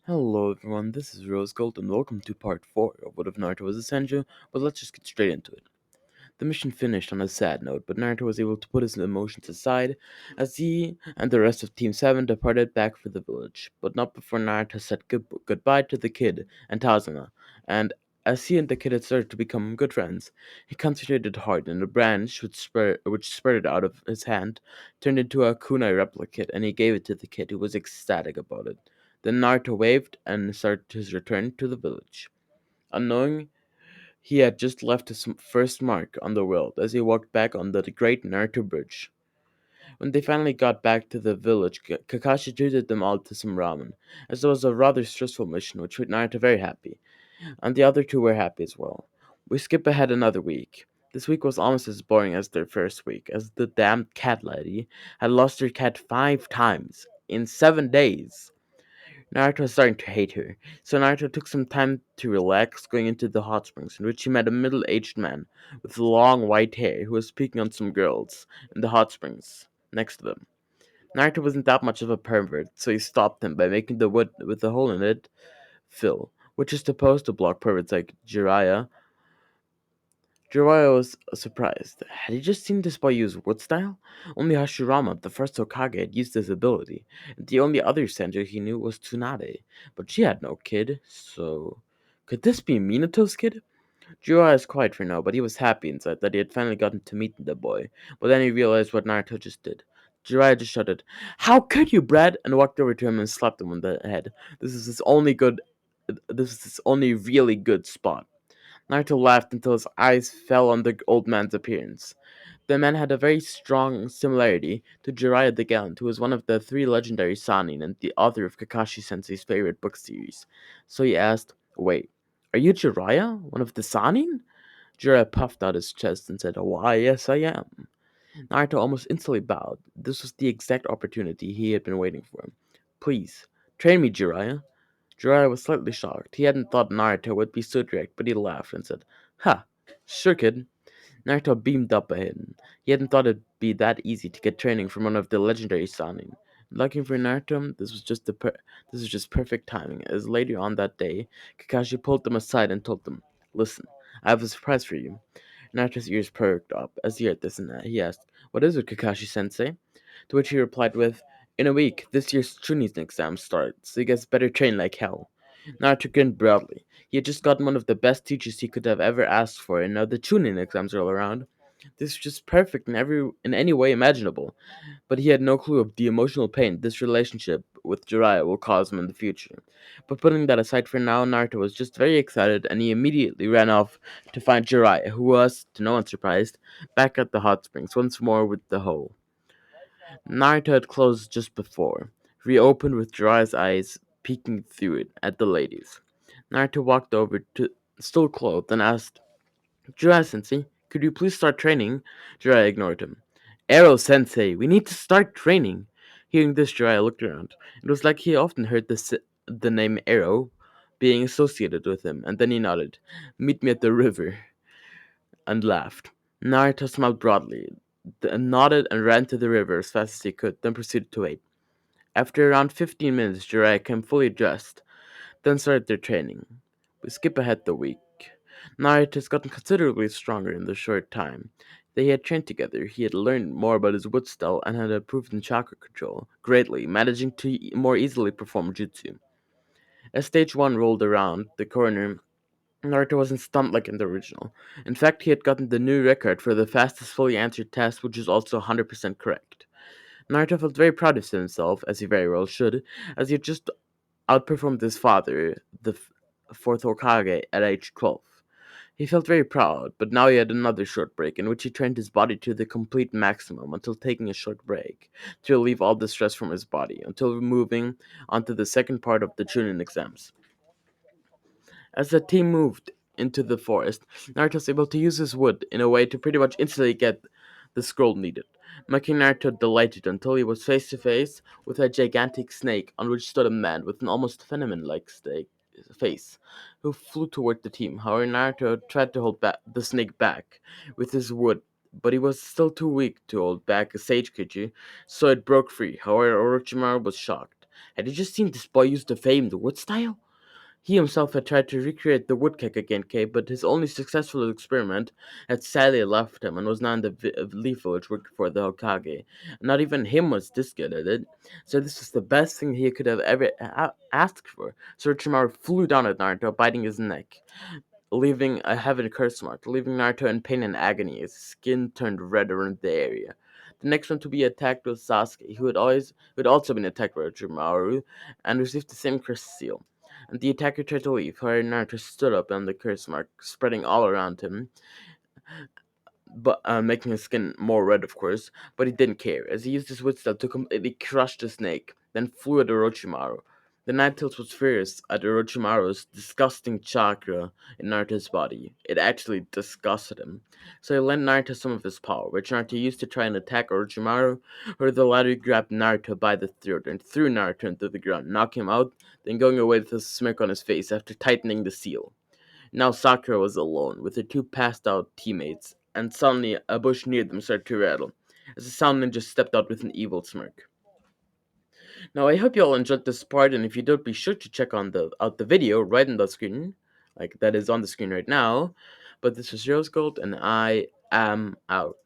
Hello everyone, this is Rose Gold and welcome to part 4 of What If Naruto Was a Senju, but let's just get straight into it. The mission finished on a sad note, but Naruto was able to put his emotions aside as he and the rest of Team 7 departed back for the village, but not before Naruto said goodbye to the kid and Tazuna, and as he and the kid had started to become good friends, he concentrated hard and a branch which spurted out of his hand turned into a kunai replicate and he gave it to the kid who was ecstatic about it. Then Naruto waved and started his return to the village. Unknowing he had just left his first mark on the world as he walked back on the Great Naruto Bridge. When they finally got back to the village, Kakashi treated them all to some ramen, as it was a rather stressful mission which made Naruto very happy, and the other two were happy as well. We skip ahead another week. This week was almost as boring as their first week, as the damned cat lady had lost her cat 5 times in 7 days. Naruto was starting to hate her, so Naruto took some time to relax, going into the hot springs, in which he met a middle-aged man with long white hair who was speaking on some girls in the hot springs next to them. Naruto wasn't that much of a pervert, so he stopped him by making the wood with a hole in it fill, which is supposed to block perverts like Jiraiya. Jiraiya was surprised. Had he just seen this boy use wood style? Only Hashirama, the first Hokage, had used this ability, and the only other Senju he knew was Tsunade. But she had no kid, so... Could this be Minato's kid? Jiraiya is quiet for now, but he was happy inside that he had finally gotten to meet the boy. But then he realized what Naruto just did. Jiraiya just shouted, "How could you, Brad?" and walked over to him and slapped him on the head. This is his only good... This is his only really good spot. Naruto laughed until his eyes fell on the old man's appearance. The man had a very strong similarity to Jiraiya the Gallant, who was one of the three legendary Sannin and the author of Kakashi Sensei's favorite book series. So he asked, "Wait, are you Jiraiya, one of the Sannin?" Jiraiya puffed out his chest and said, "Why, yes, I am." Naruto almost instantly bowed. This was the exact opportunity he had been waiting for. "Please, train me, Jiraiya." Jiraiya was slightly shocked. He hadn't thought Naruto would be so direct, but he laughed and said, "Ha, sure, kid." Naruto beamed up at him. He hadn't thought it'd be that easy to get training from one of the legendary Sannin. Lucky for Naruto, this was just perfect timing, as later on that day, Kakashi pulled them aside and told them, "Listen, I have a surprise for you." Naruto's ears perked up as he heard this, and he asked, "What is it, Kakashi-sensei?" To which he replied with, "In a week, this year's Chunin exam starts, so you guys better train like hell." Naruto grinned broadly. He had just gotten one of the best teachers he could have ever asked for, and now the Chunin exams are all around. This was just perfect in any way imaginable, but he had no clue of the emotional pain this relationship with Jiraiya will cause him in the future. But putting that aside for now, Naruto was just very excited, and he immediately ran off to find Jiraiya, who was, to no one's surprise, back at the hot springs once more with the hoe. Naruto had closed just before, reopened with Jiraiya's eyes peeking through it at the ladies. Naruto walked over to still clothed and asked, "Jiraiya sensei, could you please start training?" Jiraiya ignored him. "Arrow sensei, we need to start training." Hearing this, Jiraiya looked around. It was like he often heard the name Arrow being associated with him, and then he nodded. "Meet me at the river," and laughed. Naruto smiled broadly, nodded and ran to the river as fast as he could, then proceeded to wait. After around 15 minutes, Jiraiya came fully dressed, then started their training. We skip ahead the week. Naruto has gotten considerably stronger in the short time. They had trained together, he had learned more about his wood style and had improved in chakra control greatly, managing to more easily perform jutsu. As stage 1 rolled around the corner, Naruto wasn't stumped like in the original. In fact, he had gotten the new record for the fastest fully answered test, which is also 100% correct. Naruto felt very proud of himself, as he very well should, as he had just outperformed his father, the fourth Hokage, at age 12. He felt very proud, but now he had another short break in which he trained his body to the complete maximum until taking a short break to relieve all the stress from his body until moving on to the second part of the Chunin exams. As the team moved into the forest, Naruto was able to use his wood in a way to pretty much instantly get the scroll needed, making Naruto delighted until he was face to face with a gigantic snake on which stood a man with an almost Venom-like face, who flew toward the team. However, Naruto tried to hold the snake back with his wood, but he was still too weak to hold back a sage creature, so it broke free. However, Orochimaru was shocked. Had he just seen this boy use the famed wood style? He himself had tried to recreate the woodkick again, but his only successful experiment had sadly left him and was now in the leaf village working for the Hokage. Not even him was this good at it, so this was the best thing he could have ever asked for. So Orochimaru flew down at Naruto, biting his neck, leaving a heaven curse mark, leaving Naruto in pain and agony. His skin turned red around the area. The next one to be attacked was Sasuke, who had also been attacked by Orochimaru and received the same curse seal. And the attacker tried to leave, however Naruto stood up on the curse mark, spreading all around him, but making his skin more red, of course. But he didn't care, as he used his wood style to completely crush the snake, then flew at Orochimaru. The Ninetales was furious at Orochimaru's disgusting chakra in Naruto's body. It actually disgusted him. So he lent Naruto some of his power, which Naruto used to try and attack Orochimaru, where the latter grabbed Naruto by the throat and threw Naruto into the ground, knocking him out, then going away with a smirk on his face after tightening the seal. Now Sakura was alone, with her two passed out teammates, and suddenly a bush near them started to rattle, as the sound ninja stepped out with an evil smirk. Now I hope you all enjoyed this part, and if you don't, be sure to check out the video right on the screen, like that is on the screen right now. But this was Rose Gold, and I am out.